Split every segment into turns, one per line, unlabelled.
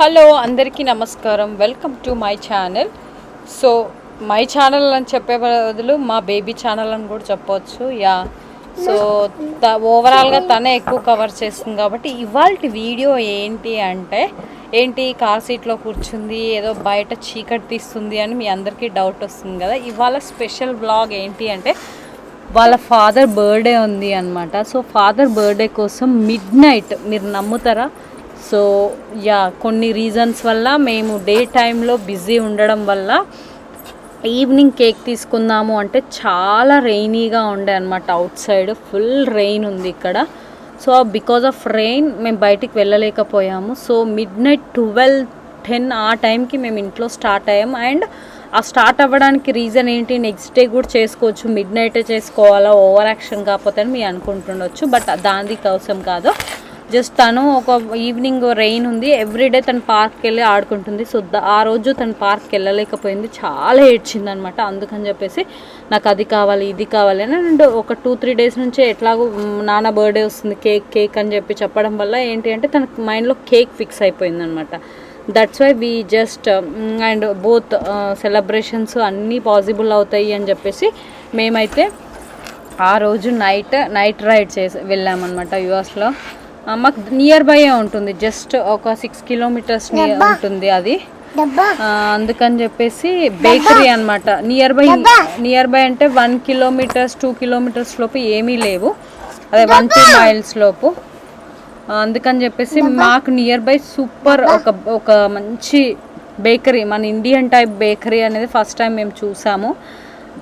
Hello అందరికీ నమస్కారం. Welcome to my channel. So my channel అని చెప్పే బదులు మా బేబీ ఛానల్ అని కూడా చెప్పవచ్చు. సో ఓవరాల్గా తనే ఎక్కువ కవర్ చేస్తుంది కాబట్టి ఇవాళ వీడియో ఏంటి కార్ సీట్లో కూర్చుంది, ఏదో బయట చీకటి తీస్తుంది అని మీ అందరికీ డౌట్ వస్తుంది కదా. ఇవాళ స్పెషల్ వ్లాగ్ ఏంటి అంటే వాళ్ళ ఫాదర్ బర్త్డే ఉంది అనమాట. సో ఫాదర్ బర్త్డే కోసం మిడ్ నైట్, మీరు నమ్ముతారా? సో కొన్ని రీజన్స్ వల్ల మేము డే టైంలో బిజీ ఉండడం వల్ల ఈవినింగ్ కేక్ తీసుకుందాము అంటే చాలా రెయినీగా ఉండే అనమాట. అవుట్ సైడ్ ఫుల్ రెయిన్ ఉంది ఇక్కడ. సో బికాజ్ ఆఫ్ రెయిన్ మేము బయటికి వెళ్ళలేకపోయాము. సో మిడ్ నైట్ 12-10 ఆ టైంకి మేము ఇంట్లో స్టార్ట్ అయ్యాము. అండ్ ఆ స్టార్ట్ అవ్వడానికి రీజన్ ఏంటి, నెక్స్ట్ డే కూడా చేసుకోవచ్చు, మిడ్ నైటే చేసుకోవాలా, ఓవర్ యాక్షన్ కాకపోతే అని మీరు అనుకుంటుండొచ్చు. బట్ దాని కోసం కాదు, జస్ట్ తను ఒక ఈవినింగ్ రెయిన్ ఉంది, ఎవ్రీడే తను పార్క్కి వెళ్ళి ఆడుకుంటుంది. సో ఆ రోజు తను పార్క్కి వెళ్ళలేకపోయింది, చాలా ఏడ్చింది అనమాట. అందుకని చెప్పేసి నాకు అది కావాలి ఇది కావాలి అని, అండ్ ఒక 2-3 డేస్ నుంచే ఎట్లాగో నాన్న బర్త్డే వస్తుంది, కేక్ అని చెప్పడం వల్ల ఏంటి అంటే తన మైండ్లో కేక్ ఫిక్స్ అయిపోయింది అనమాట. That's why we just and both celebrations అన్నీ పాసిబుల్ అవుతాయి అని చెప్పేసి మేమైతే ఆ రోజు నైట్ రైడ్ వెళ్ళామన్నమాట. యూఎస్లో మాకు నియర్ బై ఉంటుంది, జస్ట్ ఒక 6 కిలోమీటర్స్ ఉంటుంది అది. అందుకని చెప్పేసి బేకరీ అనమాట. నియర్ బై అంటే 1 కిలోమీటర్స్ 2 కిలోమీటర్స్ లోపు ఏమీ లేవు, అదే 1-2 మైల్స్ లోపు. అందుకని చెప్పేసి మాకు నియర్ బై సూపర్ ఒక మంచి బేకరీ, మన ఇండియన్ టైప్ బేకరీ అనేది ఫస్ట్ టైం మేము చూసాము.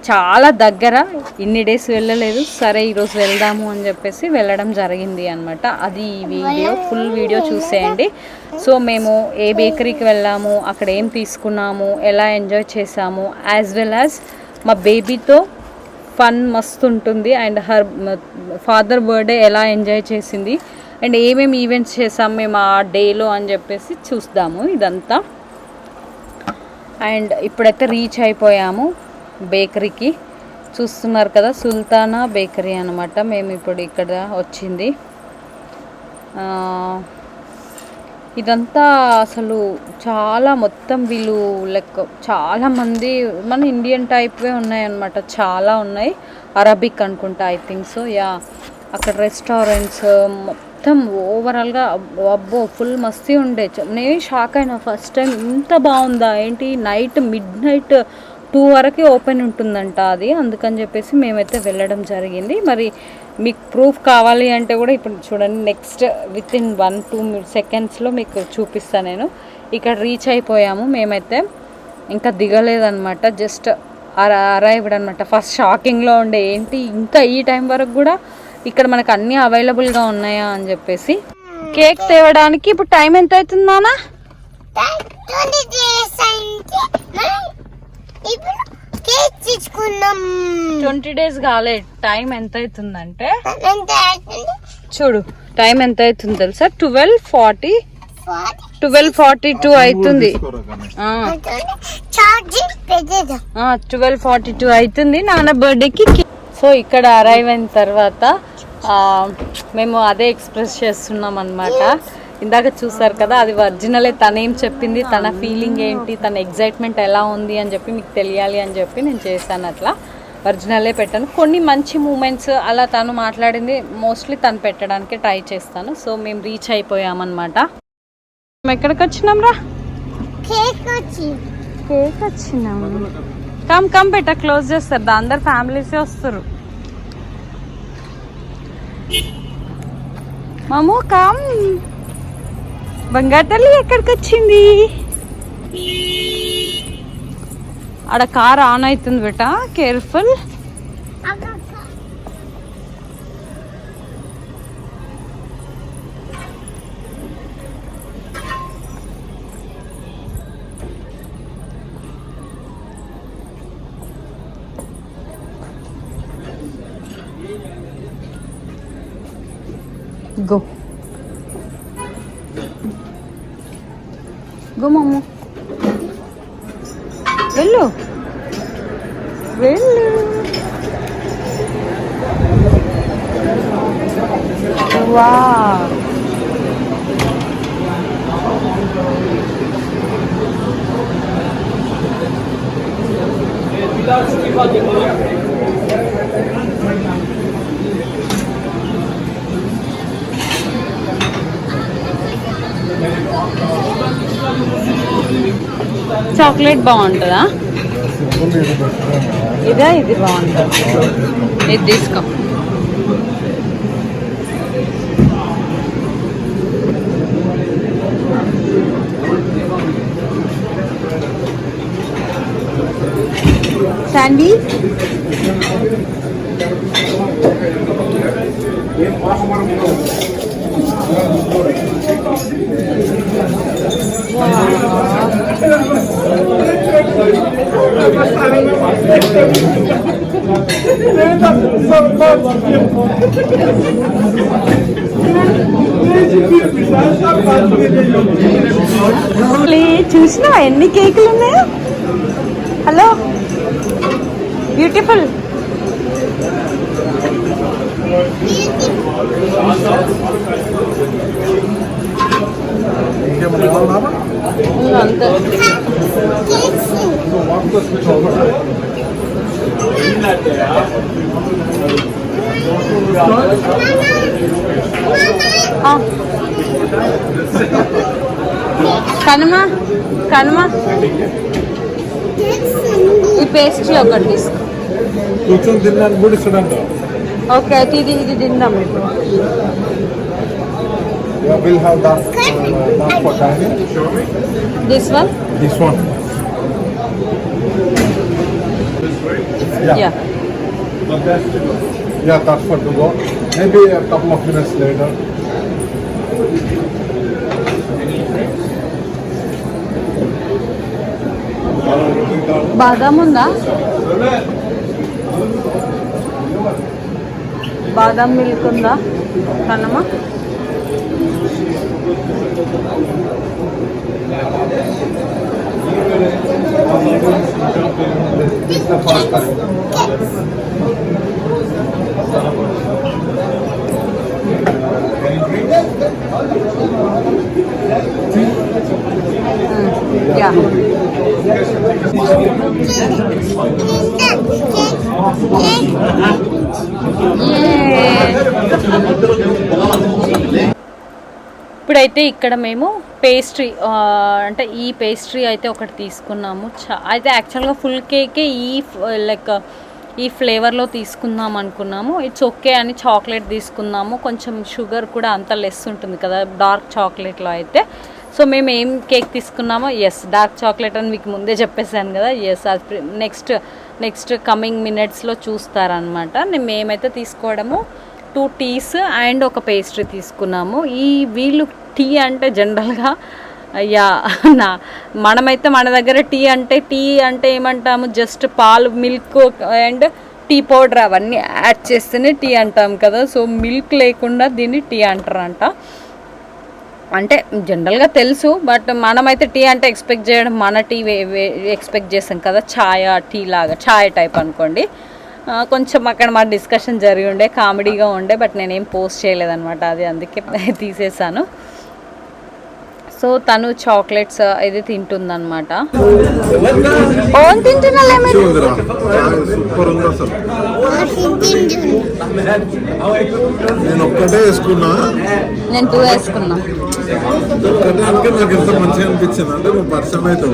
చాలా దగ్గర, ఇన్ని డేస్ వెళ్ళలేదు. సరే ఈరోజు వెళ్దాము అని చెప్పేసి వెళ్ళడం జరిగింది అనమాట. అది ఫుల్ వీడియో చూసేయండి. సో మేము ఏ బేకరీకి వెళ్ళాము, అక్కడ ఏం తీసుకున్నాము, ఎలా ఎంజాయ్ చేసాము, యాజ్ వెల్ యాజ్ మా బేబీతో ఫన్ మస్తు ఉంటుంది. అండ్ ఫాదర్ బర్త్డే ఎలా ఎంజాయ్ చేసింది అండ్ ఏమేమి ఈవెంట్స్ చేసాము మేము ఆ డేలో అని చెప్పేసి చూద్దాము ఇదంతా. అండ్ ఇప్పుడైతే రీచ్ అయిపోయాము బేకరీకి. చూస్తున్నారు కదా, సుల్తానా బేకరీ అనమాట. మేము ఇప్పుడు ఇక్కడ వచ్చింది. ఇదంతా అసలు చాలా మొత్తం వీళ్ళు చాలామంది మన ఇండియన్ టైప్వే ఉన్నాయన్నమాట, చాలా ఉన్నాయి. అరబిక్ అనుకుంటా, ఐ థింక్ సో. అక్కడ రెస్టారెంట్స్ మొత్తం ఓవరాల్గా అబ్బో ఫుల్ మస్తీ ఉండే. నేను షాక్ అయినా, ఫస్ట్ టైం ఇంత బాగుందా ఏంటి. మిడ్ నైట్ 2 వరకు ఓపెన్ ఉంటుందంట అది. అందుకని చెప్పేసి మేమైతే వెళ్ళడం జరిగింది. మరి మీకు ప్రూఫ్ కావాలి అంటే కూడా ఇప్పుడు చూడండి, నెక్స్ట్ వితిన్ 1-2 సెకండ్స్లో మీకు చూపిస్తాను నేను. ఇక్కడ రీచ్ అయిపోయాము మేమైతే, ఇంకా దిగలేదన్నమాట, జస్ట్ అరైవ్డ్ అనమాట. ఫస్ట్ షాకింగ్లో ఉండే, ఏంటి ఇంకా ఈ టైం వరకు కూడా ఇక్కడ మనకు అన్నీ అవైలబుల్గా ఉన్నాయా అని చెప్పేసి. కేక్ తేవడానికి ఇప్పుడు టైం ఎంత అవుతుంది నాన్న? 20 డేస్ కాలే. టైం ఎంత అవుతుందంటే చూడు, టైం ఎంత అవుతుంది తెలుసా? 12:42 అవుతుంది. 12:42 అవుతుంది నాన్న బర్త్డేకి. సో ఇక్కడ అరైవ్ అయిన తర్వాత మేము అదే ఎక్స్ప్రెస్ చేస్తున్నాం అన్నమాట. ఇందాక చూసారు కదా, అది ఒరిజినలే. తనేం చెప్పింది, తన ఫీలింగ్ ఏంటి, తన ఎగ్జైట్మెంట్ ఎలా ఉంది అని చెప్పి మీకు తెలియాలి అని చెప్పి నేను చేశాను. అట్లా ఒరిజినలే పెట్టాను. కొన్ని మంచి మూమెంట్స్ అలా తను మాట్లాడింది మోస్ట్లీ తను పెట్టడానికి ట్రై చేస్తాను. సో మేము రీచ్ అయిపోయామన్నమాట. మేము ఎక్కడికి వచ్చినాం రా? కేక్ వచ్చినాము. కమ్ పెట్ట క్లోజ్ చేస్తారు, అందరు ఫ్యామిలీసే వస్తారు. మామూ కమ్. బంగారు తల్లి ఎక్కడికి వచ్చింది? ఆడ కార్ ఆన్ అవుతుంది బేట, కేర్ఫుల్. గో మమ్ము, వెళ్ళు. వా చాక్లెట్ బాగుంటుందా? ఇదా ఇది బాగుంటుంది, ఇది తీసుకో. శాండీ చూసినా ఎన్ని కేకులు ఉన్నాయో. Hello beautiful. అంతే కనుమ కనుమ ఈ పేస్ట్రీ ఒకటి తీసుకో.
కూర్చొని తినడానికి కూడా ఇస్తాడంట.
ఓకే అయితే ఇది ఇది తిందాం ఇప్పుడు.
We'll have that for dining.
This one?
This one.
Yeah.
Yeah, that's for to go. Maybe a couple of minutes later.
బాదం ఉందా? బాదం మిల్క్ ఉందా Kannamma?
This is the first time.
Yeah. ఇప్పుడైతే ఇక్కడ మేము పేస్ట్రీ అంటే ఈ పేస్ట్రీ అయితే ఒకటి తీసుకున్నాము. అయితే యాక్చువల్గా ఫుల్ కేకే లైక్ ఈ ఫ్లేవర్లో తీసుకుందాం అనుకున్నాము. ఇట్స్ ఓకే అని చాక్లెట్ తీసుకున్నాము. కొంచెం షుగర్ కూడా అంత లెస్ ఉంటుంది కదా డార్క్ చాక్లెట్లో అయితే. సో మేము ఏం కేక్ తీసుకున్నామో డార్క్ చాక్లెట్ అని మీకు ముందే చెప్పేసాను కదా. అది నెక్స్ట్ కమింగ్ మినిట్స్లో చూస్తారనమాట. మేమైతే తీసుకోవడము 2 టీస్ అండ్ ఒక పేస్ట్రీ తీసుకున్నాము. వీళ్ళు టీ అంటే జనరల్గా మనమైతే మన దగ్గర టీ అంటే ఏమంటాము, జస్ట్ పాలు మిల్క్ అండ్ టీ పౌడర్ అవన్నీ యాడ్ చేస్తేనే టీ అంటాం కదా. సో మిల్క్ లేకుండా దీన్ని టీ అంటారంట. అంటే జనరల్గా తెలుసు, బట్ మనమైతే టీ అంటే ఎక్స్పెక్ట్ చేయడం మన టీ ఎక్స్పెక్ట్ చేస్తాం కదా, టీ లాగా ఛాయ్ టైప్ అనుకోండి. కొంచెం అక్కడ మా డిస్కషన్ జరిగి ఉండే, కామెడీగా ఉండే, బట్ నేనేం పోస్ట్ చేయలేదన్నమాట, అది అందుకే తీసేసాను. సో తను చాక్లెట్స్ అయితే తింటుందన్నమాట. ఓన్ తింటున్నా
నేను ఒక్కటే వేసుకున్నా,
నేను 2 వేసుకున్నా.
ఒక్కటే నాకు ఎంత మంచిగా అనిపించింది అంటే నువ్వు పర్సన్ అయితే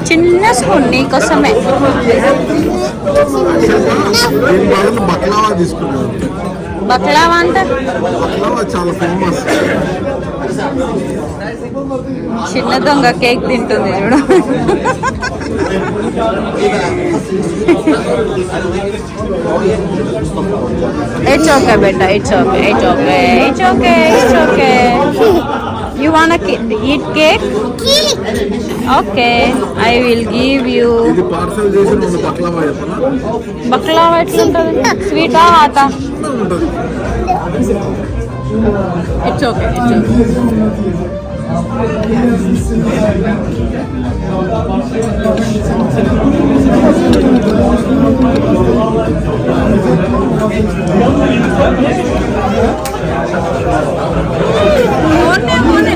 చిన్న స్పూన్ నీకోసమే.
బక్లావా తీసుకున్నాను.
బక్లావా అంటే
బక్లావా చాలా ఫేమస్.
చిన్న దొంగ కేక్ తింటుంది చూడు. It's okay beta, it's okay, it's okay, it's okay, it's okay. You wanna eat cake? Okay, I will give you.
ఇది పార్సల్ చేసి రెండు బక్లావా చెప్పనా?
బక్లావా ఎట్లుంటుంది? స్వీటా హాటా? It's okay, it's okay.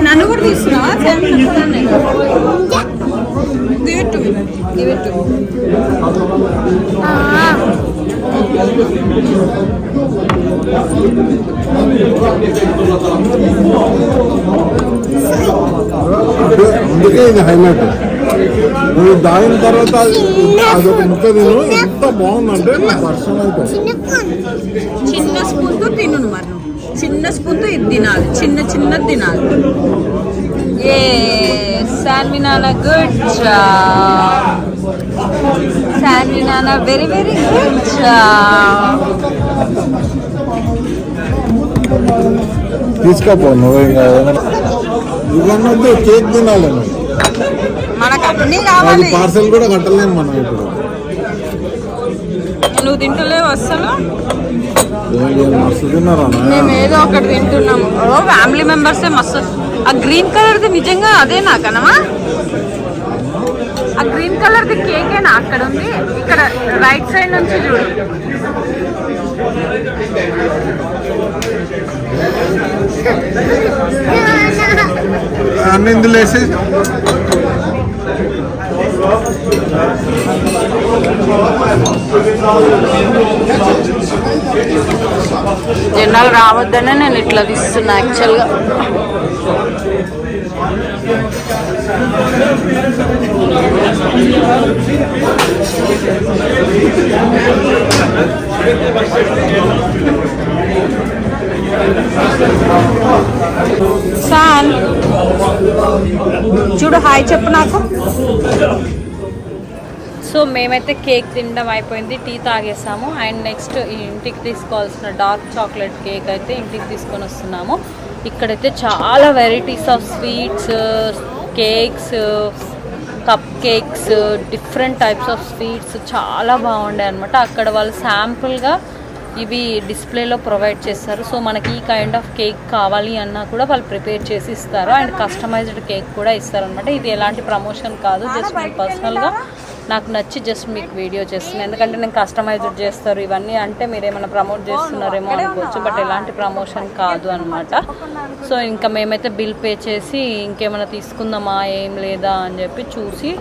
నన్ను కూడా తీసుకున్నావా?
అందుకే ఇది హైలైట్. నువ్వు దాగిన తర్వాత అదొక ముక్క తిను. ఎంత బాగుందంటే వర్షం అయితే
చిన్న స్పూన్తో తిను మరి. చిన్న స్పూన్తో ఇది తినాలి, చిన్నది తినాలి. ఏ శాన్వి నాన్న గుడ్ జాబ్. శాన్వి నాన్న వెరీ వెరీ గుడ్ జాబ్.
తీసుకోపో నువ్వు. ఇవన్నీ కేక్ తినాలి.
మనకు అన్నీ
అది
కావాలి.
పార్సల్ కూడా కట్టలేము మనం ఇప్పుడు.
నువ్వు తింటలేవు అస్సలు.
మస్తు తిన్నారా?
మేము ఏదో ఒకటి తింటున్నాము. ఓ ఫ్యామిలీ మెంబర్సే మస్తు. ఆ గ్రీన్ కలర్ది నిజంగా అదేనా కనమా? ఆ గ్రీన్ కలర్ది కేకేనా అక్కడ ఉంది? ఇక్కడ రైట్ సైడ్ నుంచి చూడు.
అన్ని ఇందులో వేసి
జనాలు రావద్దనే నేను ఇట్లా తీస్తున్నా యాక్చువల్గా. సాన్ చూడు, హాయ్ చెప్పు నాకు. సో మేమైతే కేక్ తినడం అయిపోయింది, టీ తాగేసాము. అండ్ నెక్స్ట్ ఇంటికి తీసుకోవాల్సిన డార్క్ చాక్లెట్ కేక్ అయితే ఇంటికి తీసుకొని వస్తున్నాము. ఇక్కడైతే చాలా varieties of sweets, cakes, cup cakes, different types of sweets చాలా బాగుండే అనమాట. అక్కడ వాళ్ళు శాంపుల్గా ఇవి డిస్ప్లేలో ప్రొవైడ్ చేస్తారు. సో మనకి ఈ కైండ్ ఆఫ్ కేక్ కావాలి అన్నా కూడా వాళ్ళు ప్రిపేర్ చేసి ఇస్తారు. అండ్ కస్టమైజ్డ్ కేక్ కూడా ఇస్తారనమాట. ఇది ఎలాంటి ప్రమోషన్ కాదు, జస్ట్ నేను పర్సనల్గా నాకు నచ్చి జస్ట్ మీకు వీడియో చేస్తున్నాను. ఎందుకంటే నేను కస్టమైజ్డ్ చేస్తారు ఇవన్నీ అంటే మీరు ఏమైనా ప్రమోట్ చేస్తున్నారేమో అనుకోవచ్చు, బట్ ఎలాంటి ప్రమోషన్ కాదు అనమాట. సో ఇంకా మేమైతే బిల్ పే చేసి ఇంకేమైనా తీసుకుందామా ఏం లేదా అని చెప్పి చూసి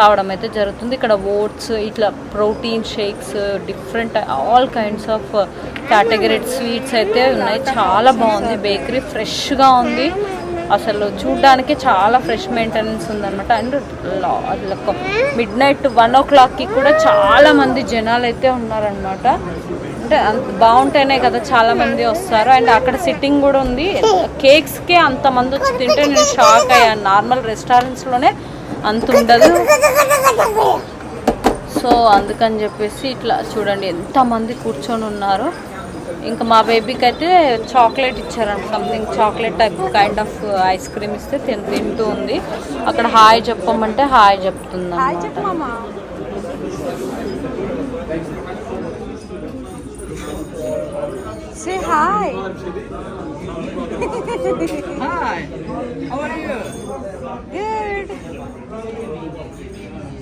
రావడం అయితే జరుగుతుంది. ఇక్కడ ఓట్స్, ఇట్లా protein shakes, different all kinds of categorized sweets అయితే ఉన్నాయి. చాలా బాగుంది బేకరీ, ఫ్రెష్గా ఉంది. అసలు చూడ్డానికి చాలా ఫ్రెష్ మెయింటెనెన్స్ ఉందన్నమాట. అండ్ మిడ్ నైట్ 1 o'clock కూడా చాలా మంది జనాలు అయితే ఉన్నారనమాట. అంటే అంత బాగుంటేనే కదా చాలా మంది వస్తారు. అండ్ అక్కడ సిట్టింగ్ కూడా ఉంది. కేక్స్కే అంతమంది వచ్చి తింటే నేను షాక్ అయ్యాను. నార్మల్ రెస్టారెంట్స్లోనే అంత ఉండదు. సో అందుకని చెప్పేసి ఇట్లా చూడండి ఎంతమంది కూర్చొని ఉన్నారు. ఇంకా మా బేబీకి అయితే చాక్లెట్ ఇచ్చారంట, something chocolate type kind of ice cream ఇస్తే తింటూ ఉంది. అక్కడ హాయ్ చెప్పమంటే హాయ్ చెప్తుంది అన్నమాట. Say hi.
Hi, how are you?
Good.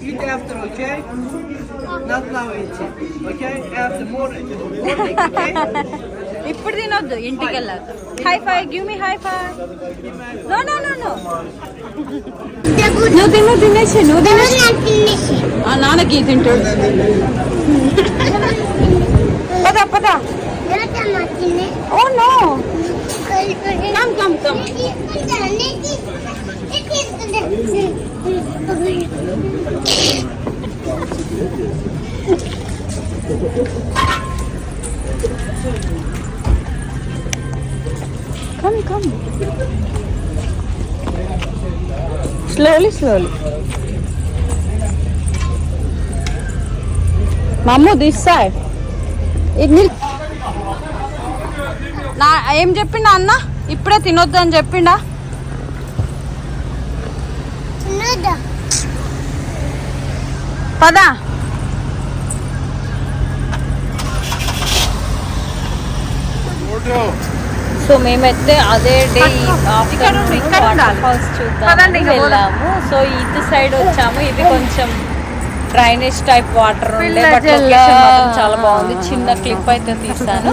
Eat after, okay? Not now eating, okay? After morning, okay?
ఇప్పుడు తినొద్దు, ఇంటికి వెళ్ళాక. High five, give me high five. No no no no, నువ్వు తినేసి నాన్నకి తింటాడు. పదా పదా. Oh no, come come come. Come, come. Slowly, slowly. Mamu, this side. నా ఏం చెప్పిండా అన్న? ఇప్పుడే తినొద్దు అని చెప్పిండా? పదా. సో మేమైతే అదే డే వాటర్ ఫాల్స్ చూద్దాం వెళ్ళాము. సో ఇటు సైడ్ వచ్చాము. ఇది కొంచెం డ్రైనేజ్ టైప్ వాటర్ ఉండే, బట్ లొకేషన్ మాత్రం చాలా బాగుంది. చిన్న క్లిప్ అయితే తీస్తాను.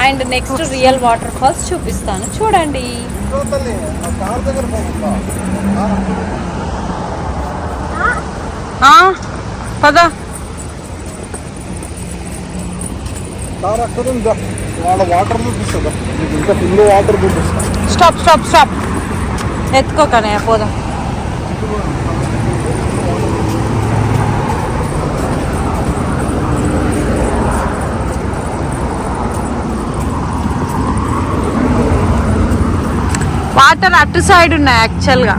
And next real waterfalls చూపిస్తాను, చూడండి. పదా.
వాళ్ళ వాటర్ చూపిస్తుందా మీకు ఇంకా ఫుల్ వాటర్ చూపిస్తా.
స్టాప్ స్టాప్ స్టాప్, ఎత్తుకోకనే పోదాం. వాటర్ అటు సైడ్ ఉన్నాయి యాక్చువల్గా.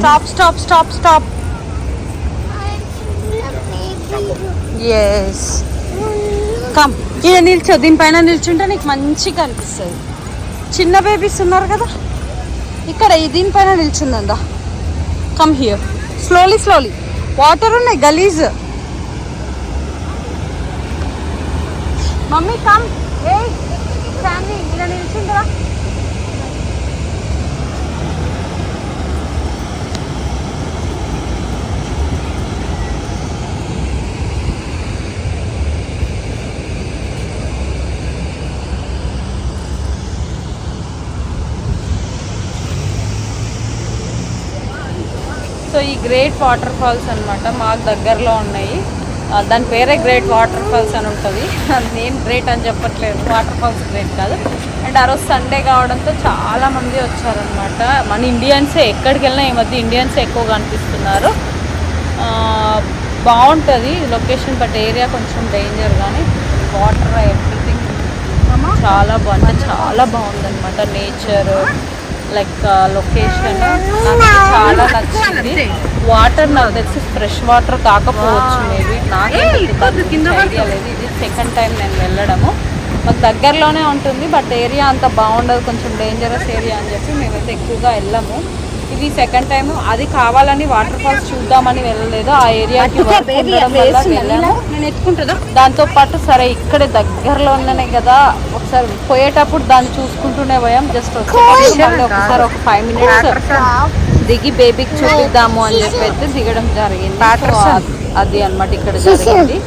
Stop stop stop stop. Yes come, ఇలా నిల్చో, దీనిపైన నిల్చుంటే నీకు మంచిగా అనిపిస్తుంది. చిన్న బేబీస్ ఉన్నారు కదా ఇక్కడ, దీనిపైన నిల్చుందా. Come here, slowly slowly. Water ఉన్నాయి గలీజ్. మమ్మీ కమ్, ఏ స్టాండింగ్, ఇలా నిల్చుంటా. సో ఈ గ్రేట్ వాటర్ ఫాల్స్ అనమాట మాకు దగ్గరలో ఉన్నాయి. దాని పేరే గ్రేట్ వాటర్ ఫాల్స్ అని ఉంటుంది. నేను గ్రేట్ అని చెప్పట్లేదు, వాటర్ ఫాల్స్ గ్రేట్ కాదు. అండ్ ఆ రోజు సండే కావడంతో చాలామంది వచ్చారనమాట. మన ఇండియన్సే, ఎక్కడికి వెళ్ళినా ఈ మధ్య ఇండియన్సే ఎక్కువగా అనిపిస్తున్నారు. బాగుంటుంది లొకేషన్, బట్ ఏరియా కొంచెం డేంజర్. కానీ వాటర్ ఎవ్రీథింగ్ చాలా చాలా బాగుందన్నమాట. నేచర్ లైక్ లొకేషన్ నాకు చాలా నచ్చింది. వాటర్ నాకు తెలిసి ఫ్రెష్ వాటర్ కాకపోవచ్చు, మేబీ నాకైతే ఐడియా లేదు. ఇది సెకండ్ టైం నేను వెళ్ళడము. మాకు దగ్గరలోనే ఉంటుంది, బట్ ఏరియా అంత బాగుండదు, కొంచెం డేంజరస్ ఏరియా అని చెప్పి మేమైతే ఎక్కువగా వెళ్ళము. ఇది సెకండ్ టైము. అది కావాలని వాటర్ ఫాల్స్ చూద్దామని వెళ్ళలేదు, ఆ ఏరియాకి వర్క్ ఉండడం వల్ల వెళ్ళాము. దాంతో పాటు సరే ఇక్కడే దగ్గరలో ఉన్నానే కదా, ఒకసారి పోయేటప్పుడు దాన్ని చూసుకుంటూనే పోయాం. జస్ట్ వచ్చేటప్పుడు ఒకసారి ఒక 5 minutes దిగి బేబీకి చూపిద్దాము అని చెప్పి అయితే దిగడం జరిగింది. అది అన్నమాట ఇక్కడ జరిగింది.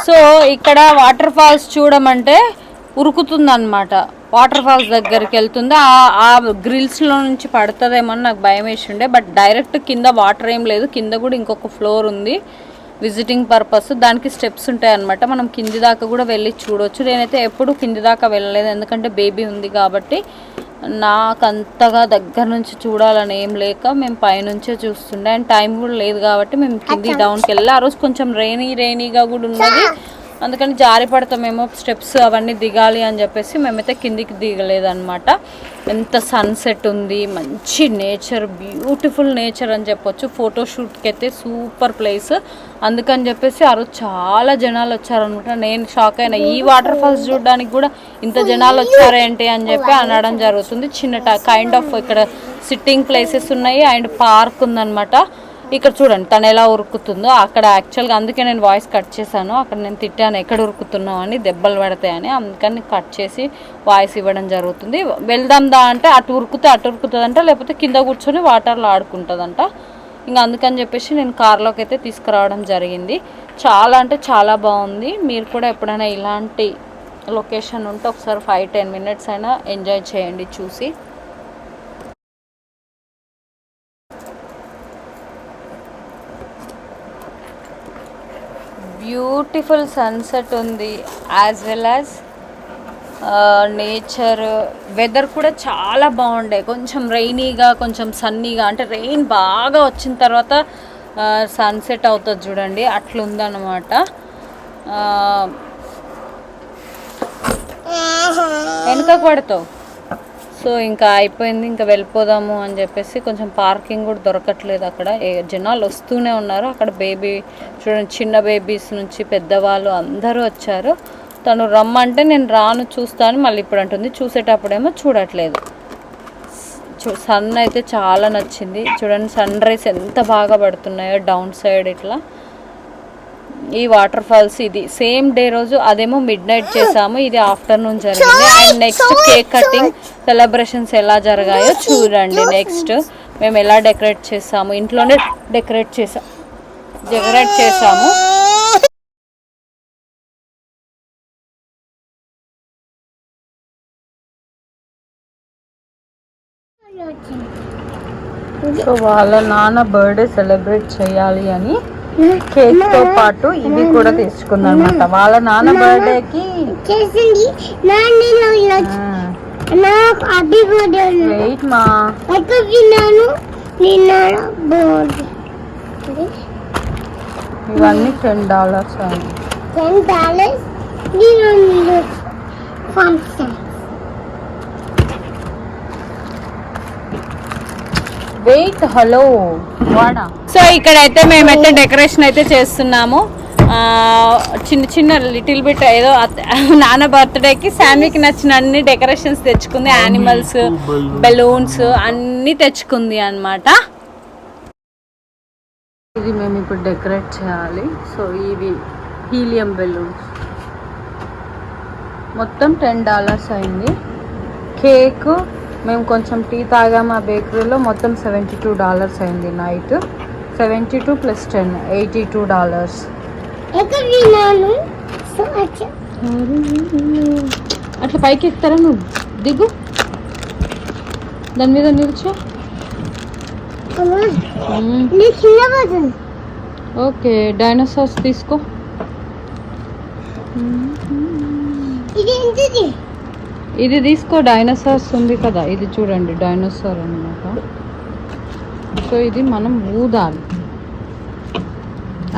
సో ఇక్కడ వాటర్ ఫాల్స్ చూడమంటే ఉరుకుతుంది అనమాట. వాటర్ ఫాల్స్ దగ్గరికి వెళ్తుంది, ఆ గ్రిల్స్లో నుంచి పడుతుందేమో నాకు భయం వేసి ఉండే. బట్ డైరెక్ట్ కింద వాటర్ ఏం లేదు, కింద కూడా ఇంకొక ఫ్లోర్ ఉంది విజిటింగ్ పర్పస్. దానికి స్టెప్స్ ఉంటాయి అనమాట, మనం కింది దాకా కూడా వెళ్ళి చూడవచ్చు. నేనైతే ఎప్పుడు కింది దాకా వెళ్ళలేదు, ఎందుకంటే బేబీ ఉంది కాబట్టి. నాకు అంతగా దగ్గర నుంచి చూడాలని ఏం లేక మేము పైనుంచే చూస్తుండే. అండ్ టైం కూడా లేదు కాబట్టి మేము కింది డౌన్కి వెళ్ళి, ఆ రోజు కొంచెం రైనీగా కూడా ఉన్నది, అందుకని జారి పడతామేమో స్టెప్స్ అవన్నీ దిగాలి అని చెప్పేసి మేమైతే కిందికి దిగలేదన్నమాట. ఎంత సన్సెట్ ఉంది, మంచి నేచర్, బ్యూటిఫుల్ నేచర్ అని చెప్పొచ్చు. ఫోటోషూట్కి అయితే సూపర్ ప్లేస్. అందుకని చెప్పేసి ఆ రోజు చాలా జనాలు వచ్చారనమాట. నేను షాక్ అయినా, ఈ వాటర్ ఫాల్స్ చూడడానికి కూడా ఇంత జనాలు వచ్చారేంటి అని చెప్పి అనడం జరుగుతుంది. చిన్న కైండ్ ఆఫ్ ఇక్కడ సిట్టింగ్ ప్లేసెస్ ఉన్నాయి అండ్ పార్క్ ఉందన్నమాట. ఇక్కడ చూడండి తను ఎలా ఉరుకుతుందో. అక్కడ యాక్చువల్గా అందుకే నేను వాయిస్ కట్ చేశాను, అక్కడ నేను తిట్టాను ఎక్కడ ఉరుకుతున్నావు అని, దెబ్బలు పడతాయని. అందుకని కట్ చేసి వాయిస్ ఇవ్వడం జరుగుతుంది. వెళ్దాందా అంటే అటు ఉరుకుతుందంట, లేకపోతే కింద కూర్చొని వాటర్లో ఆడుకుంటుందంట. ఇంకా అందుకని చెప్పేసి నేను కార్లోకి అయితే తీసుకురావడం జరిగింది. చాలా అంటే చాలా బాగుంది. మీరు కూడా ఎప్పుడైనా ఇలాంటి లొకేషన్ ఉంటే ఒకసారి 5-10 minutes అయినా ఎంజాయ్ చేయండి చూసి. బ్యూటిఫుల్ సన్సెట్ ఉంది, as well as nature. Weather కూడా చాలా బాగుండే, కొంచెం రైనీగా కొంచెం సన్నీగా, అంటే రెయిన్ బాగా వచ్చిన తర్వాత సన్సెట్ అవుతుంది చూడండి, అట్లుందన్నమాట. వెనుక పడతావు. సో ఇంకా అయిపోయింది, ఇంకా వెళ్ళిపోదాము అని చెప్పేసి కొంచెం పార్కింగ్ కూడా దొరకట్లేదు అక్కడ. జనాలు వస్తూనే ఉన్నారు. అక్కడ బేబీ చూడండి, చిన్న బేబీస్ నుంచి పెద్దవాళ్ళు అందరూ వచ్చారు. తను రమ్మంటే నేను రాను చూస్తాను మళ్ళీ ఇప్పుడు అంటుంది, చూసేటప్పుడేమో చూడట్లేదు. సన్ అయితే చాలా నచ్చింది చూడండి, సన్ రైజ్ ఎంత బాగా పడుతున్నాయో డౌన్ సైడ్ ఇట్లా. ఈ వాటర్ ఫాల్స్ ఇది సేమ్ డే రోజు, అదేమో మిడ్-నైట్ చేసాము, ఇది ఆఫ్టర్నూన్ జరిగింది. And next cake cutting celebrations ఎలా జరిగాయో చూడండి. నెక్స్ట్ మేము ఎలా డెకరేట్ చేసాము, ఇంట్లోనే డెకరేట్ చేసాం. డెకరేట్ చేసాము. సో వాళ్ళ నాన్న బర్త్డే సెలబ్రేట్ చేయాలి అని కేక్ తో పాటు ఇవి కూడా తెచ్చుకుందనమాట. వాళ్ళ నాన్న బర్త్డేకి వెయిట్ మా ఇవన్నీ $10 అయింది. వెయిట్ హలో వాడా. సో ఇక్కడైతే మేమైతే డెకరేషన్ అయితే చేస్తున్నాము. చిన్న చిన్న లిటిల్ బిట్ ఏదో నాన్న బర్త్డేకి శాన్వికి నచ్చిన అన్ని డెకరేషన్స్ తెచ్చుకుంది. యానిమల్స్, బెలూన్స్ అన్నీ తెచ్చుకుంది అన్నమాట. ఇది మేము ఇప్పుడు డెకరేట్ చేయాలి. సో ఇవి హీలియం బెలూన్స్ మొత్తం $10 అయింది. కేక్ మేము కొంచెం టీ తాగాము ఆ బేకరీలో, మొత్తం $72 అయింది. నైట్ 72 + 10 $82. అట్లా పైకి ఎక్కుతారా? నువ్వు దిగు, దాని మీద నిల్చో. ఓకే, డైనోసార్స్ తీసుకో. ఇది తీసుకో, డైనోసార్స్ ఉంది కదా, ఇది చూడండి డైనోసార్ అన్నమాట. సో ఇది మనం ఊదాలి.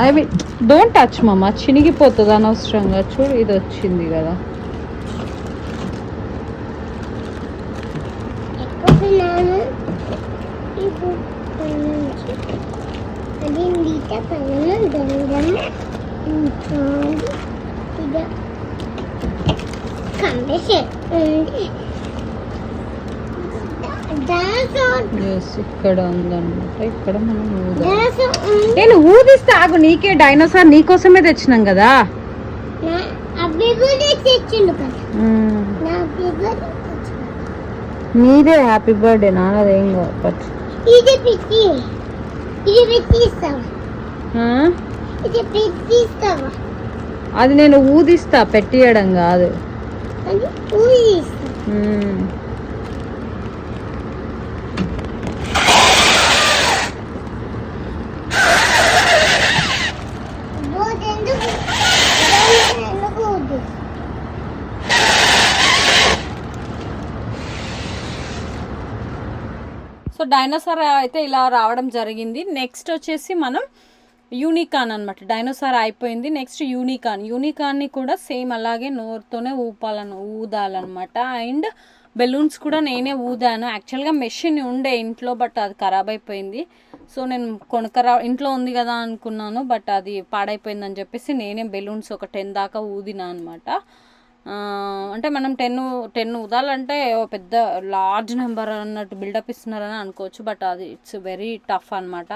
అవి డోంట్ టచ్ మమ్మ, చినిగిపోతుంది అనవసరంగా. చూడు ఇది వచ్చింది కదా. ఇక్కడ ఉందన్నమాట. ఇక్కడ మనం నేను ఊదిస్తే ఆగు, నీకే డైనోసార్ నీకోసమే తెచ్చినాం కదా. నీదే హ్యాపీ బర్త్డే, నాన్నదేం కాదు. అది నేను ఊదిస్తా, పెట్టియడం కాదు. సో డైనోసార్ అయితే ఇలా రావడం జరిగింది. నెక్స్ట్ వచ్చేసి మనం యూనికాన్ అనమాట. డైనోసార్ అయిపోయింది. నెక్స్ట్ యూనికాన్ని కూడా సేమ్ అలాగే నోరుతోనే ఊదాలన్నమాట. అండ్ బెలూన్స్ కూడా నేనే ఊదాను. యాక్చువల్గా మెషిన్ ఉండే ఇంట్లో, బట్ అది ఖరాబ్ అయిపోయింది. సో నేను ఇంట్లో ఉంది కదా అనుకున్నాను, బట్ అది పాడైపోయిందని చెప్పేసి నేనే బెలూన్స్ ఒక 10 దాకా ఊదినా అనమాట. అంటే మనం 10 ఊదాలంటే పెద్ద లార్జ్ నెంబర్ అన్నట్టు బిల్డప్ ఇస్తున్నారని అనుకోవచ్చు, బట్ అది ఇట్స్ వెరీ టఫ్ అనమాట.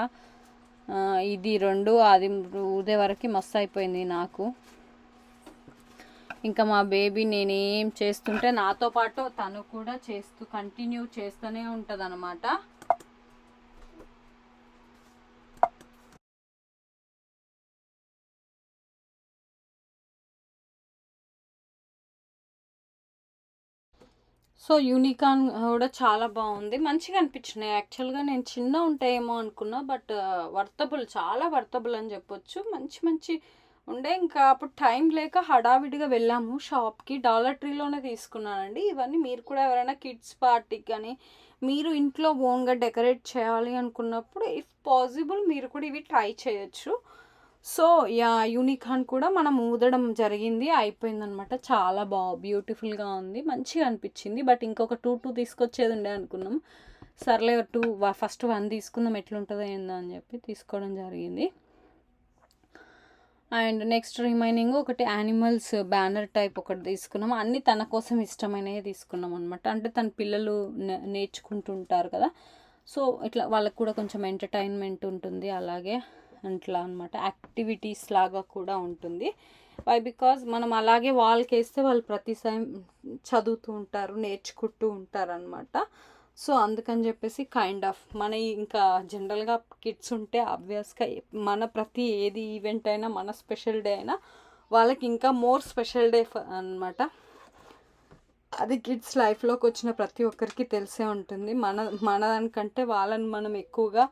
ఇది 2 అది ఊదే వరకు మస్తు అయిపోయింది నాకు. ఇంకా మా బేబీ నేనేం చేస్తుంటే నాతో పాటు తను కూడా కంటిన్యూ చేస్తూనే ఉంటుంది అనమాట. సో యూనికాన్ కూడా చాలా బాగుంది, మంచిగా అనిపించినాయి. యాక్చువల్గా నేను చిన్న ఉంటాయేమో అనుకున్నా, బట్ చాలా వర్తబుల్ అని చెప్పొచ్చు. మంచి ఉండే. ఇంకా అప్పుడు టైం లేక హడావిడిగా వెళ్ళాము షాప్కి. డాలర్ ట్రీలోనే తీసుకున్నానండి. ఇవన్నీ మీరు కూడా ఎవరైనా కిడ్స్ పార్టీకి కానీ మీరు ఇంట్లో ఓన్గా డెకరేట్ చేయాలి అనుకున్నప్పుడు ఇఫ్ పాసిబుల్ మీరు కూడా ఇవి ట్రై చేయొచ్చు. సో యూనికాన్ కూడా మనం ఊదడం జరిగింది, అయిపోయిందనమాట. చాలా బ్యూటిఫుల్గా ఉంది, మంచిగా అనిపించింది. బట్ ఇంకొక 2 తీసుకొచ్చేది ఉండే అనుకున్నాం. సర్లే ఫస్ట్ 1 తీసుకుందాం, ఎట్లుంటుందో ఏందో అని చెప్పి తీసుకోవడం జరిగింది. అండ్ నెక్స్ట్ రిమైనింగ్ ఒకటి యానిమల్స్ బ్యానర్ టైప్ ఒకటి తీసుకున్నాం. అన్నీ తన కోసం ఇష్టమైనవి తీసుకున్నాం అనమాట. అంటే తన పిల్లలు నేర్చుకుంటుంటారు కదా, సో ఇట్లా వాళ్ళకు కూడా కొంచెం ఎంటర్టైన్మెంట్ ఉంటుంది, అలాగే అట్లా అనమాట. యాక్టివిటీస్ లాగా కూడా ఉంటుంది. బికాజ్ మనం అలాగే వాళ్ళకి వేస్తే వాళ్ళు ప్రతిసారి చదువుతూ ఉంటారు, నేర్చుకుంటూ ఉంటారు అనమాట. సో అందుకని చెప్పేసి కైండ్ ఆఫ్ మన ఇంకా జనరల్గా కిడ్స్ ఉంటే ఆబ్వియస్గా మన ప్రతి ఏది ఈవెంట్ అయినా మన స్పెషల్ డే అయినా వాళ్ళకి ఇంకా మోర్ స్పెషల్ డే అనమాట. అది కిడ్స్ లైఫ్లోకి వచ్చిన ప్రతి ఒక్కరికి తెలిసే ఉంటుంది. మన దానికంటే వాళ్ళని మనం ఎక్కువగా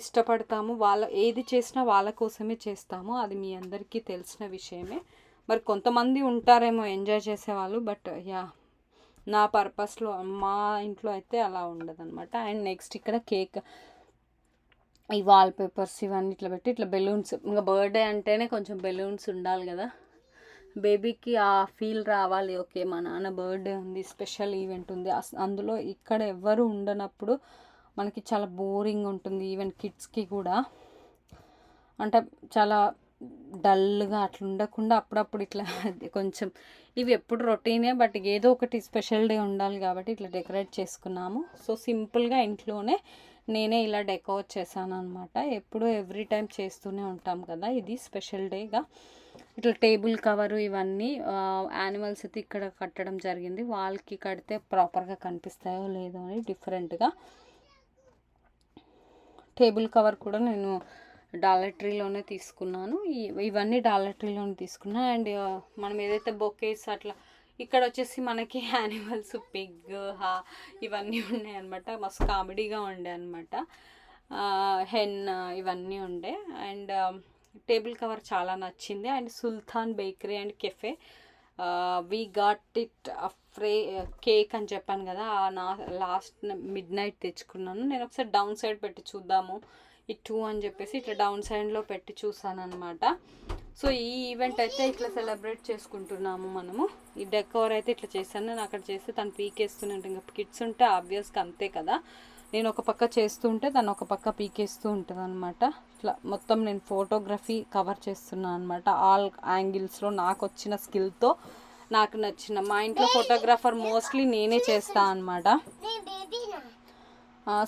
ఇష్టపడతాము. వాళ్ళ ఏది చేసినా వాళ్ళ కోసమే చేస్తాము. అది మీ అందరికీ తెలిసిన విషయమే. మరి కొంతమంది ఉంటారేమో ఎంజాయ్ చేసేవాళ్ళు, బట్ యా నా పర్పస్లో మా ఇంట్లో అయితే అలా ఉండదన్నమాట. అండ్ నెక్స్ట్ ఇక్కడ కేక్, ఈ వాల్ పేపర్స్ ఇవన్నీ ఇట్లా పెట్టి ఇట్లా బెలూన్స్, ఇంకా బర్త్డే అంటేనే కొంచెం బెలూన్స్ ఉండాలి కదా, బేబీకి ఆ ఫీల్ రావాలి. ఓకే మా నాన్న బర్త్డే ఉంది, స్పెషల్ ఈవెంట్ ఉంది. అందులో ఇక్కడ ఎవ్వరు ఉండనప్పుడు మనకి చాలా బోరింగ్ ఉంటుంది. ఈవెన్ కిడ్స్కి కూడా అంటే చాలా డల్గా అట్లా ఉండకుండా అప్పుడప్పుడు ఇట్లా కొంచెం ఇవి ఎప్పుడు రొటీనే, బట్ ఏదో ఒకటి స్పెషల్ డే ఉండాలి కాబట్టి ఇట్లా డెకరేట్ చేసుకున్నాము. సో సింపుల్గా ఇంట్లోనే నేనే ఇలా డెకోరేట్ చేశాను అనమాట. ఎప్పుడు ఎవ్రీ టైం చేస్తూనే ఉంటాం కదా, ఇది స్పెషల్ డేగా. ఇట్లా టేబుల్ కవరు ఇవన్నీ యానిమల్స్ అయితే ఇక్కడ కట్టడం జరిగింది. వాళ్ళకి కడితే ప్రాపర్గా కనిపిస్తాయో లేదో అని డిఫరెంట్గా. టేబుల్ కవర్ కూడా నేను డాలర్ ట్రీలోనే తీసుకున్నాను. ఇవన్నీ డాలర్ ట్రీలోనే తీసుకున్నాను. అండ్ మనం ఏదైతే బొకేస్ అట్లా ఇక్కడ వచ్చేసి మనకి యానిమల్స్ పిగ్ ఇవన్నీ ఉన్నాయి అనమాట. మస్తు కామెడీగా ఉండే అనమాట. హెన్ ఇవన్నీ ఉండే. అండ్ టేబుల్ కవర్ చాలా నచ్చింది. And Sultan bakery and cafe we got it cake అని చెప్పాను కదా, నా లాస్ట్ మిడ్నైట్ తెచ్చుకున్నాను. నేను ఒకసారి డౌన్ సైడ్ పెట్టి చూద్దాము ఈ 2 అని చెప్పేసి ఇట్లా డౌన్ సైడ్లో పెట్టి చూసాను అనమాట. సో ఈ ఈవెంట్ అయితే ఇట్లా సెలబ్రేట్ చేసుకుంటున్నాము మనము. ఈ డెకోర్ అయితే ఇట్లా చేశాను. నేను అక్కడ చేస్తే తను పీకేస్తూనే ఇంకా కిడ్స్ ఉంటే ఆబ్వియస్గా అంతే కదా, నేను ఒక పక్క చేస్తూ ఉంటే తను ఒక పక్క పీకేస్తూ ఉంటుంది అనమాట. ఇట్లా మొత్తం నేను ఫోటోగ్రఫీ కవర్ చేస్తున్నాను అనమాట. ఆల్ యాంగిల్స్లో నాకు వచ్చిన స్కిల్తో నాకు నచ్చిన. మా ఇంట్లో ఫోటోగ్రాఫర్ మోస్ట్లీ నేనే చేస్తాను అనమాట.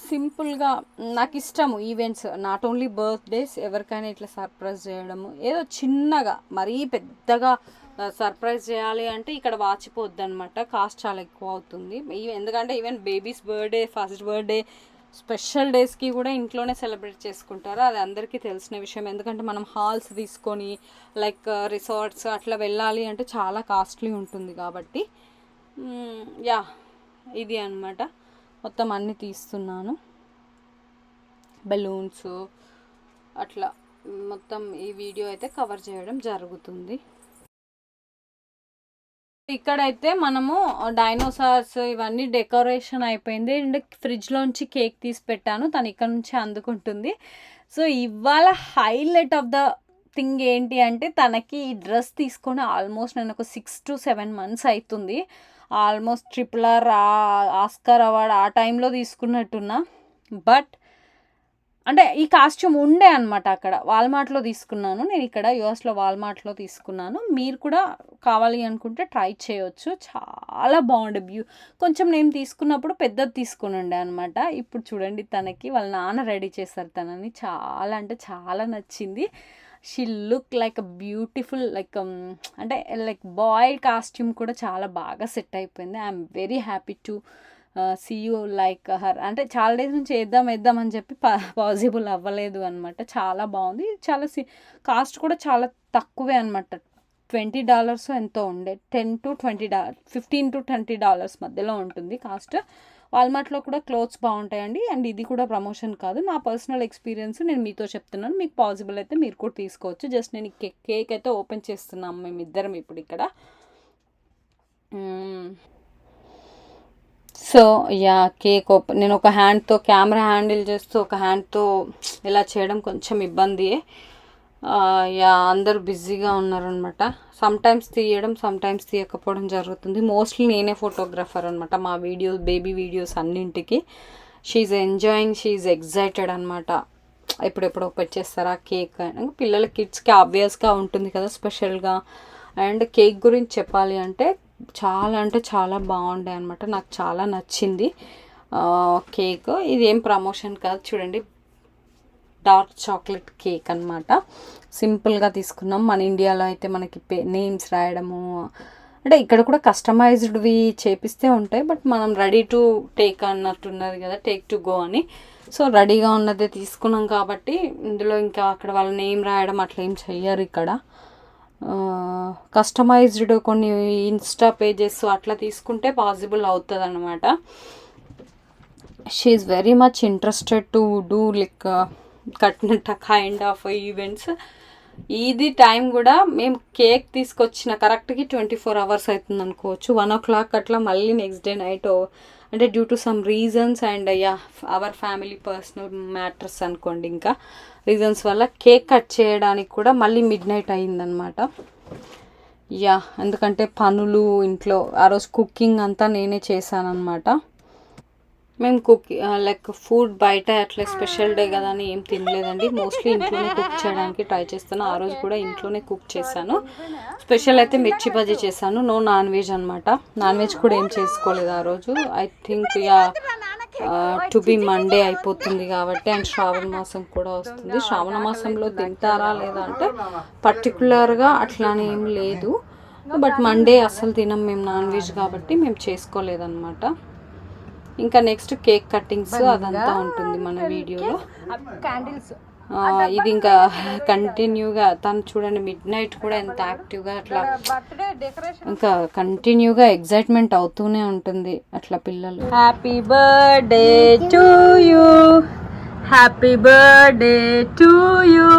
సింపుల్గా నాకు ఇష్టము ఈవెంట్స్, నాట్ ఓన్లీ బర్త్డేస్, ఎవరికైనా ఇట్లా సర్ప్రైజ్ చేయడము. ఏదో చిన్నగా మరీ పెద్దగా సర్ప్రైజ్ చేయాలి అంటే ఇక్కడ వాచిపోద్ది అనమాట, కాస్ట్ చాలా ఎక్కువ అవుతుంది. ఎందుకంటే even babies birthday, first birthday, special డేస్కి కూడా ఇంట్లోనే సెలబ్రేట్ చేసుకుంటారు. అది అందరికీ తెలిసిన విషయం. ఎందుకంటే మనం హాల్స్ తీసుకొని లైక్ రిసార్ట్స్ అట్లా వెళ్ళాలి అంటే చాలా కాస్ట్లీ ఉంటుంది కాబట్టి యా ఇది అనమాట. మొత్తం అన్నీ తీస్తున్నాను, బెలూన్స్ అట్లా మొత్తం ఈ వీడియో అయితే కవర్ చేయడం జరుగుతుంది. ఇక్కడైతే మనము డైనోసార్స్ ఇవన్నీ డెకరేషన్ అయిపోయింది. అండ్ ఫ్రిడ్జ్లోంచి కేక్ తీసి పెట్టాను, తను ఇక్కడ నుంచి అందుకుంటుంది. సో ఇవాళ హైలైట్ ఆఫ్ ద థింగ్ ఏంటి అంటే తనకి ఈ డ్రెస్ తీసుకొని ఆల్మోస్ట్ నేను ఒక 6 to 7 months అవుతుంది. ఆల్మోస్ట్ RRR ఆస్కార్ అవార్డ్ ఆ టైంలో తీసుకున్నట్టున్నా. బట్ అంటే ఈ కాస్ట్యూమ్ ఉండే అనమాట, అక్కడ వాల్మార్ట్లో తీసుకున్నాను. నేను ఇక్కడ యూఎస్లో వాల్మార్ట్లో తీసుకున్నాను. మీరు కూడా కావాలి అనుకుంటే ట్రై చేయొచ్చు, చాలా బాగుండే. కొంచెం నేను తీసుకున్నప్పుడు పెద్దది తీసుకుని ఉండే అనమాట. ఇప్పుడు చూడండి తనకి వాళ్ళ నాన్న రెడీ చేశారు తనని, చాలా అంటే చాలా నచ్చింది. She look like beautiful, like అంటే లైక్ బాయ్ కాస్ట్యూమ్ కూడా చాలా బాగా సెట్ అయిపోయింది. I'm very happy to see you like her. అంటే చాలా డేస్ నుంచి వేద్దాం అని చెప్పి పాసిబుల్ అవ్వలేదు అనమాట. చాలా బాగుంది. చాలా కాస్ట్ కూడా చాలా తక్కువే అనమాట. $20 ఎంతో ఉండే, $10 to $20, $15 to $20 మధ్యలో ఉంటుంది కాస్ట్. వాల్మార్ట్లో కూడా క్లోత్స్ బాగుంటాయండి. అండ్ ఇది కూడా ప్రమోషన్ కాదు, నా పర్సనల్ ఎక్స్పీరియన్స్ నేను మీతో చెప్తున్నాను. మీకు పాసిబుల్ అయితే మీరు కూడా తీసుకోవచ్చు. జస్ట్ నేను కేక్ అయితే ఓపెన్ చేస్తున్నాము మేమిద్దరం ఇప్పుడు ఇక్కడ. సో యా కేక్ ఓపెన్, నేను ఒక హ్యాండ్తో కెమెరా హ్యాండిల్ చేస్తూ ఒక హ్యాండ్తో ఇలా చేయడం కొంచెం ఇబ్బందియే. యా అందరూ బిజీగా ఉన్నారనమాట. సమ్టైమ్స్ తీయడం, సమ్టైమ్స్ తీయకపోవడం జరుగుతుంది. మోస్ట్లీ నేనే ఫోటోగ్రాఫర్ అనమాట మా వీడియోస్, బేబీ వీడియోస్ అన్నింటికి. షీఈ్ ఎంజాయింగ్, షీఈ్ ఎగ్జైటెడ్ అనమాట. ఎప్పుడెప్పుడు ఓపెన్ చేస్తారా కేక్. పిల్లల కిడ్స్కి ఆబ్వియస్గా ఉంటుంది కదా స్పెషల్గా. అండ్ కేక్ గురించి చెప్పాలి అంటే చాలా బాగుండే అనమాట. నాకు చాలా నచ్చింది కేక్. ఇది ఏం ప్రమోషన్ కాదు, చూడండి డార్క్ చాక్లెట్ కేక్ అనమాట. సింపుల్గా తీసుకున్నాం. మన ఇండియాలో అయితే మనకి నేమ్స్ రాయడము అంటే ఇక్కడ కూడా కస్టమైజ్డ్వి చేపిస్తే ఉంటాయి, బట్ మనం రెడీ టు టేక్ అన్నట్టున్నది కదా, టేక్ టు గో అని. సో రెడీగా ఉన్నదే తీసుకున్నాం కాబట్టి ఇందులో ఇంకా అక్కడ వాళ్ళ నేమ్ రాయడం అట్లా ఏం చెయ్యరు ఇక్కడ. కస్టమైజ్డ్ కొన్ని ఇన్స్టా పేజెస్ అట్లా తీసుకుంటే పాసిబుల్ అవుతుంది అనమాట. She is very much interested to do like kind of events. ఇది టైం కూడా మేము కేక్ తీసుకొచ్చిన కరెక్ట్గా 24 hours అవుతుంది అనుకోవచ్చు. 1 o'clock అట్లా మళ్ళీ నెక్స్ట్ డే నైట్, అంటే due to some reasons and our family personal matters అనుకోండి, ఇంకా రీజన్స్ వల్ల కేక్ కట్ చేయడానికి కూడా మళ్ళీ మిడ్నైట్ అయ్యిందనమాట. ఎందుకంటే పనులు ఇంట్లో ఆ రోజు కుకింగ్ అంతా నేనే చేశాను అనమాట. మేము లైక్ ఫుడ్ బయట అట్లా స్పెషల్ డే కదా అని ఏం తినలేదండి. మోస్ట్లీ ఇంట్లోనే కుక్ చేయడానికి ట్రై చేస్తాను. ఆ రోజు కూడా ఇంట్లోనే కుక్ చేశాను. స్పెషల్ అయితే మిర్చి బజ్జీ చేశాను. నో నాన్ వెజ్ అనమాట. నాన్ వెజ్ కూడా ఏం చేసుకోలేదు ఆ రోజు. I think to be Monday అయిపోతుంది కాబట్టి, అండ్ శ్రావణ మాసం కూడా వస్తుంది. శ్రావణ మాసంలో తింటారా లేదా అంటే పర్టికులర్గా అట్లానే ఏం లేదు, బట్ మండే అస్సలు తినం మేము నాన్ వెజ్ కాబట్టి మేము చేసుకోలేదన్నమాట. ఇంకా నెక్స్ట్ కేక్ కటింగ్స్ అదంతా ఉంటుంది మన వీడియోలో.
క్యాండిల్స్
ఇది ఇంకా కంటిన్యూగా తను చూడండి మిడ్నైట్ కూడా ఎంత యాక్టివ్గా అట్లా ఇంకా కంటిన్యూగా ఎగ్జైట్మెంట్ అవుతూనే ఉంటుంది అట్లా పిల్లలు. Happy birthday to you, happy birthday to you,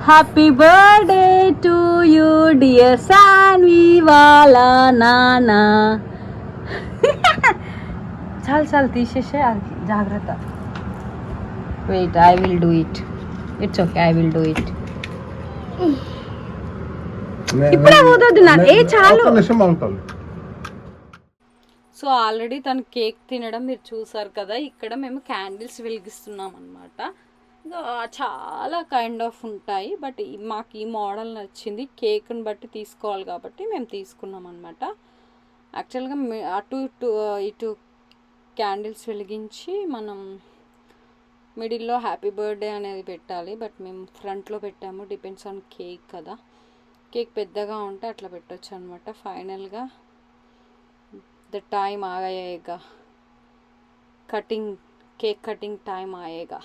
happy birthday to you dear Saanvi వాలా నానా. చాలు తీసేసే, జాగ్రత్త. Wait, I will do it. It's okay, I will do it. ఇప్పుడే పోతుంది నాకు. చాలు. సో ఆల్రెడీ తను కేక్ తినడం మీరు చూసారు కదా. ఇక్కడ మేము క్యాండిల్స్ వెలిగిస్తున్నాం అనమాట. చాలా కైండ్ ఆఫ్ ఉంటాయి, బట్ మాకు ఈ మోడల్ నచ్చింది. కేక్ని బట్టి తీసుకోవాలి కాబట్టి మేము తీసుకున్నాం అనమాట. యాక్చువల్గా అటు ఇటు క్యాండిల్స్ వెలిగించి మనం మిడిల్లో హ్యాపీ బర్త్డే అనేది పెట్టాలి, బట్ మేము ఫ్రంట్లో పెట్టాము. డిపెండ్స్ ఆన్ కేక్ కదా, కేక్ పెద్దగా ఉంటే అట్లా పెట్టచ్చు అనమాట. ఫైనల్గా ద టైమ్ ఆయేగా, కేక్ కటింగ్ టైం ఆయేగా.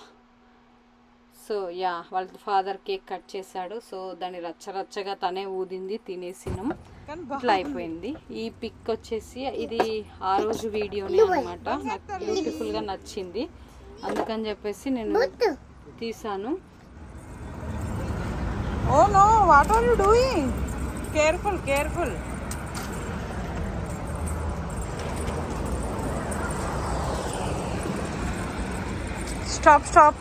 సో వాళ్ళ ఫాదర్ కేక్ కట్ చేశాడు. సో దాన్ని రచ్చరచ్చగా తనే ఊదింది, తినేసినాం, ఇట్లా అయిపోయింది. ఈ పిక్ వచ్చేసి ఇది ఆ రోజు వీడియోనే అనమాట. నాకు బ్యూటిఫుల్గా నచ్చింది, అందుకని చెప్పేసి నేను తీసాను.
Oh no, what are you doing? Careful, careful. Stop.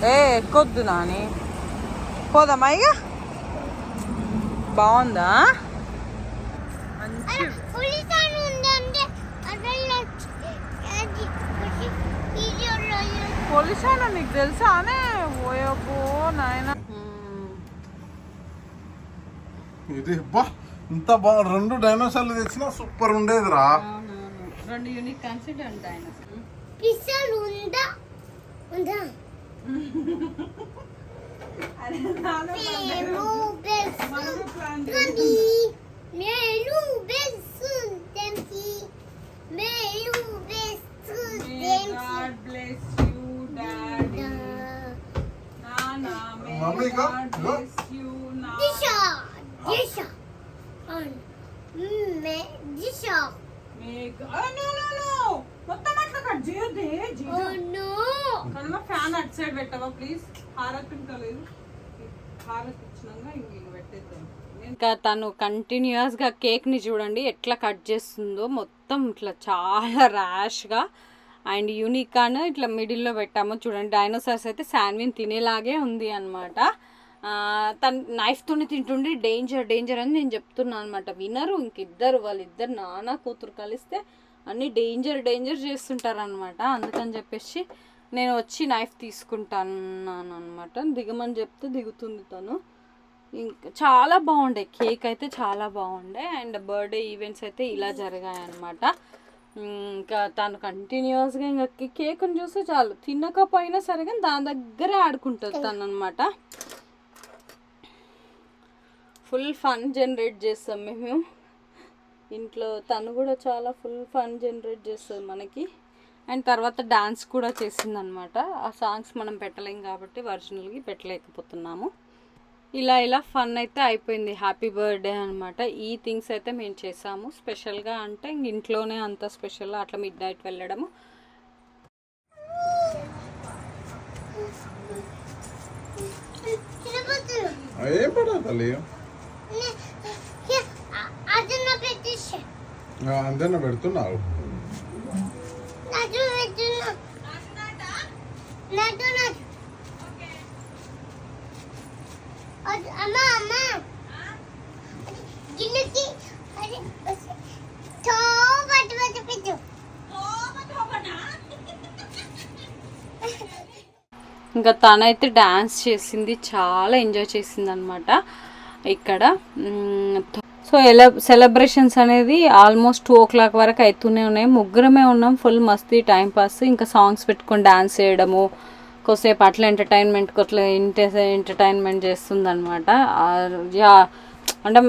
ఎక్కొద్దు Nani, పోదామా ఇక? బాగుందా? మంచి పొలిసానా నీకు తెలుసా? అనే ఓయబ్బో నాయన,
ఇది ఇంత బాగా 2 డైనోసార్లు తెచ్చినా సూపర్ ఉండేదిరా.
2 యూనిక్ కాన్సెప్ట్ ఉంటాయి. ఫ్యాన్ అటు సైడ్ పెట్టవా ప్లీజ్? ఇంకా తను కంటిన్యూస్గా కేక్ని చూడండి ఎట్లా కట్ చేస్తుందో, మొత్తం ఇట్లా చాలా ర్యాష్గా అండ్ యూనిక్ అని ఇట్లా మిడిల్లో పెట్టాము. చూడండి డైనోసార్స్ అయితే శాన్విన్ తినేలాగే ఉంది అనమాట. తను నైఫ్తోనే తింటుండి డేంజర్ అని నేను చెప్తున్నాను అనమాట. వినరు, వాళ్ళిద్దరు నాన్న కూతురు కలిస్తే అన్నీ డేంజర్ చేస్తుంటారు అనమాట. అందుకని చెప్పేసి నేను వచ్చి నైఫ్ తీసుకుంటాను అనమాట. దిగమని చెప్తే దిగుతుంది తను. ఇంకా చాలా బాగుండే కేక్ అయితే, చాలా బాగుండే. అండ్ బర్త్డే ఈవెంట్స్ అయితే ఇలా జరిగాయి అనమాట. ఇంకా తను కంటిన్యూస్గా ఇంకా కేక్ని చూస్తే చాలు, తినకపోయినా సరే కానీ దాని దగ్గరే ఆడుకుంటుంది తను అనమాట. ఫుల్ ఫన్ జనరేట్ చేస్తాం మేము ఇంట్లో. తను కూడా చాలా ఫుల్ ఫన్ జనరేట్ చేస్తుంది మనకి. అండ్ తర్వాత డాన్స్ కూడా చేసింది అనమాట. ఆ సాంగ్స్ మనం పెట్టలేం కాబట్టి ఒరిజినల్గా పెట్టలేకపోతున్నాము. ఇలా ఫన్ అయితే అయిపోయింది. హ్యాపీ బర్త్డే అనమాట. ఈ థింగ్స్ అయితే మేము చేసాము స్పెషల్గా. అంటే ఇంట్లోనే అంత స్పెషల్, అట్లా మిడ్ నైట్ వెళ్ళడము.
అంతేనా పెడుతున్నావు?
ఇంకా తనైతే డ్యాన్స్ చేసింది, చాలా ఎంజాయ్ చేసింది అనమాట ఇక్కడ. సో సెలబ్రేషన్స్ అనేది ఆల్మోస్ట్ 2 o'clock వరకు అవుతూనే ఉన్నాయి. ముగ్గురమే ఉన్నాం, ఫుల్ మస్తీ టైం పాస్. ఇంకా సాంగ్స్ పెట్టుకొని డ్యాన్స్ చేయడము, కొద్దిసేపు అట్లా ఎంటర్టైన్మెంట్ చేస్తుంది అనమాట. యా అంటే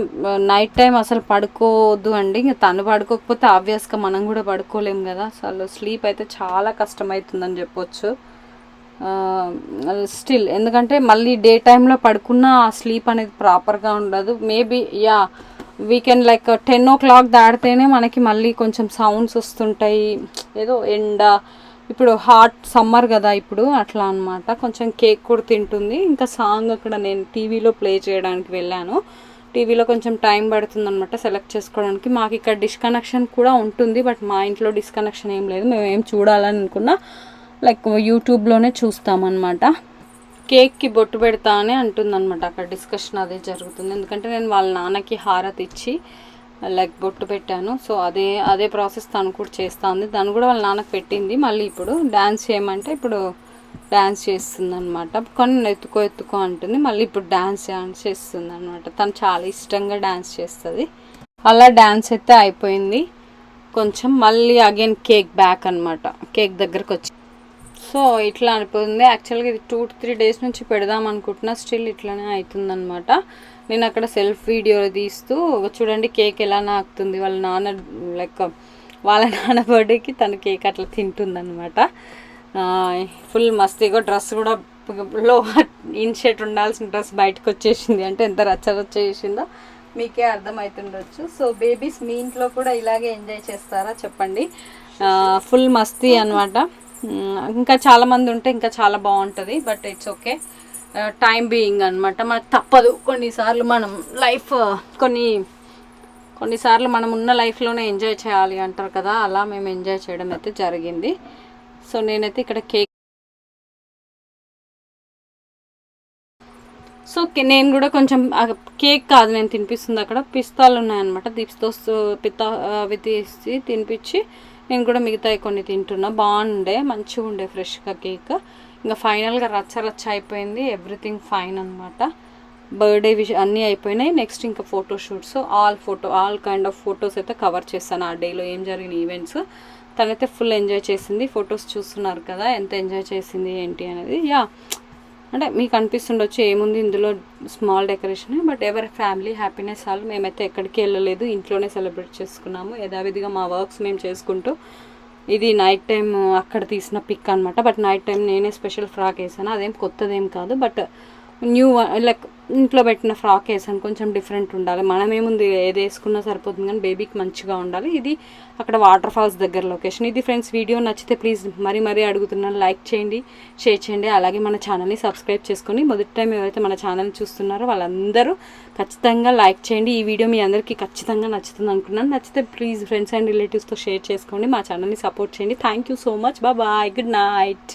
నైట్ టైం అసలు పడుకోవద్దు అండి. ఇంకా తను పడుకోకపోతే ఆబ్వియస్గా మనం కూడా పడుకోలేము కదా. అసలు స్లీప్ అయితే చాలా కష్టమవుతుందని చెప్పొచ్చు. స్టిల్ ఎందుకంటే మళ్ళీ డే టైంలో పడుకున్న ఆ స్లీప్ అనేది ప్రాపర్గా ఉండదు. Maybe yeah weekend like 10 o'clock దాటితేనే మనకి మళ్ళీ కొంచెం సౌండ్స్ వస్తుంటాయి. ఏదో ఎండ, ఇప్పుడు హాట్ సమ్మర్ కదా ఇప్పుడు, అట్లా అనమాట. కొంచెం కేక్ కూడా తింటుంది. ఇంకా సాంగ్ అక్కడ నేను టీవీలో ప్లే చేయడానికి వెళ్ళాను. టీవీలో కొంచెం టైం పడుతుంది అనమాట సెలెక్ట్ చేసుకోవడానికి. మాకు ఇక్కడ డిస్కనెక్షన్ కూడా ఉంటుంది, బట్ మా ఇంట్లో డిస్కనెక్షన్ ఏం లేదు. మేము ఏం చూడాలని అనుకున్నా లైక్ యూట్యూబ్లోనే చూస్తామన్నమాట. కేక్కి బొట్టు పెడతా అని అంటుందన్నమాట. అక్కడ డిస్కషన్ అదే జరుగుతుంది. ఎందుకంటే నేను వాళ్ళ నాన్నకి హారతి ఇచ్చి లైక్ బొట్టు పెట్టాను. సో అదే ప్రాసెస్ తను కూడా చేస్తుంది. తను కూడా వాళ్ళ నాన్నకు పెట్టింది. మళ్ళీ ఇప్పుడు డ్యాన్స్ చేయమంటే ఇప్పుడు డ్యాన్స్ చేస్తుంది అనమాట. కొన్ని ఎత్తుకో అంటుంది. మళ్ళీ ఇప్పుడు డ్యాన్స్ చేస్తుంది అనమాట. తను చాలా ఇష్టంగా డ్యాన్స్ చేస్తుంది. అలా డ్యాన్స్ అయితే అయిపోయింది. కొంచెం మళ్ళీ అగైన్ కేక్ బ్యాక్ అనమాట. కేక్ దగ్గరకు వచ్చి సో ఇట్లా అనిపోతుంది. యాక్చువల్గా ఇది 2 to 3 days నుంచి పెడదాం అనుకుంటున్నా. స్టిల్ ఇట్లానే అవుతుందన్నమాట. నేను అక్కడ సెల్ఫ్ వీడియో తీస్తూ చూడండి కేక్ ఎలా నాకుతుంది. వాళ్ళ నాన్న బర్త్డేకి తన కేక్ అట్లా తింటుందన్నమాట. ఫుల్ మస్తీగా డ్రెస్ కూడా లో ఇన్షర్ట్ ఉండాల్సిన డ్రెస్ బయటకు వచ్చేసింది. అంటే ఎంత రచ్చరొచ్చేసిందో మీకే అర్థమవుతుండొచ్చు. సో బేబీస్ మీ ఇంట్లో కూడా ఇలాగే ఎంజాయ్ చేస్తారా చెప్పండి. ఫుల్ మస్తీ అనమాట. ఇంకా చాలామంది ఉంటే ఇంకా చాలా బాగుంటుంది. But it's okay, time being అనమాట. మనకు తప్పదు. కొన్నిసార్లు మనం కొన్నిసార్లు మనం ఉన్న లైఫ్లోనే ఎంజాయ్ చేయాలి అంటారు కదా, అలా మేము ఎంజాయ్ చేయడం అయితే జరిగింది. సో నేనైతే ఇక్కడ సో నేను కూడా కొంచెం కేక్ కాదు నేను తినిపిస్తుంది. అక్కడ పిస్తాలు ఉన్నాయన్నమాట. అవి తీసి తినిపించి నేను కూడా మిగతాయి కొన్ని తింటున్నా. బాగుండే, మంచిగా ఉండే ఫ్రెష్గా కేక్. ఇంకా ఫైనల్గా రచ్చ అయిపోయింది. ఎవ్రీథింగ్ ఫైన్ అనమాట. బర్త్డే అన్నీ అయిపోయినాయి. నెక్స్ట్ ఇంకా photoshoots, all kind of photos అయితే కవర్ చేస్తాను. ఆ డేలో ఏం జరిగిన ఈవెంట్స్. తనైతే ఫుల్ ఎంజాయ్ చేసింది. ఫొటోస్ చూస్తున్నారు కదా ఎంత ఎంజాయ్ చేసింది ఏంటి అనేది. యా అంటే మీకు అనిపిస్తుండొచ్చు ఏముంది ఇందులో, స్మాల్ డెకరేషన్. బట్ ఎవరి ఫ్యామిలీ హ్యాపీనెస్ వాళ్ళు. మేమైతే ఎక్కడికి వెళ్ళలేదు, ఇంట్లోనే సెలబ్రేట్ చేసుకున్నాము యథావిధిగా మా వర్క్స్ మేము చేసుకుంటూ. ఇది నైట్ టైం అక్కడ తీసిన పిక్ అనమాట. బట్ నైట్ టైం నేనే స్పెషల్ ఫ్రాక్ వేసాను. అదేం కొత్తదేం కాదు, బట్ న్యూ లైక్ ఇంట్లో పెట్టిన ఫ్రాక్ వేసాను. కొంచెం డిఫరెంట్ ఉండాలి. మనమేముంది ఏది వేసుకున్నా సరిపోతుంది, కానీ బేబీకి మంచిగా ఉండాలి. ఇది అక్కడ వాటర్ ఫాల్స్ దగ్గర లొకేషన్. ఇది ఫ్రెండ్స్, వీడియో నచ్చితే ప్లీజ్ మరీ అడుగుతున్నాను, లైక్ చేయండి, షేర్ చేయండి. అలాగే మన ఛానల్ని సబ్స్క్రైబ్ చేసుకొని మొదటి టైం ఎవరైతే మన ఛానల్ని చూస్తున్నారో వాళ్ళందరూ ఖచ్చితంగా లైక్ చేయండి. ఈ వీడియో మీ అందరికీ ఖచ్చితంగా నచ్చుతుంది అనుకున్నాను. నచ్చితే ప్లీజ్ ఫ్రెండ్స్ అండ్ రిలేటివ్స్తో షేర్ చేసుకోండి. మా ఛానల్ని సపోర్ట్ చేయండి. Thank you so much. Bye, good night.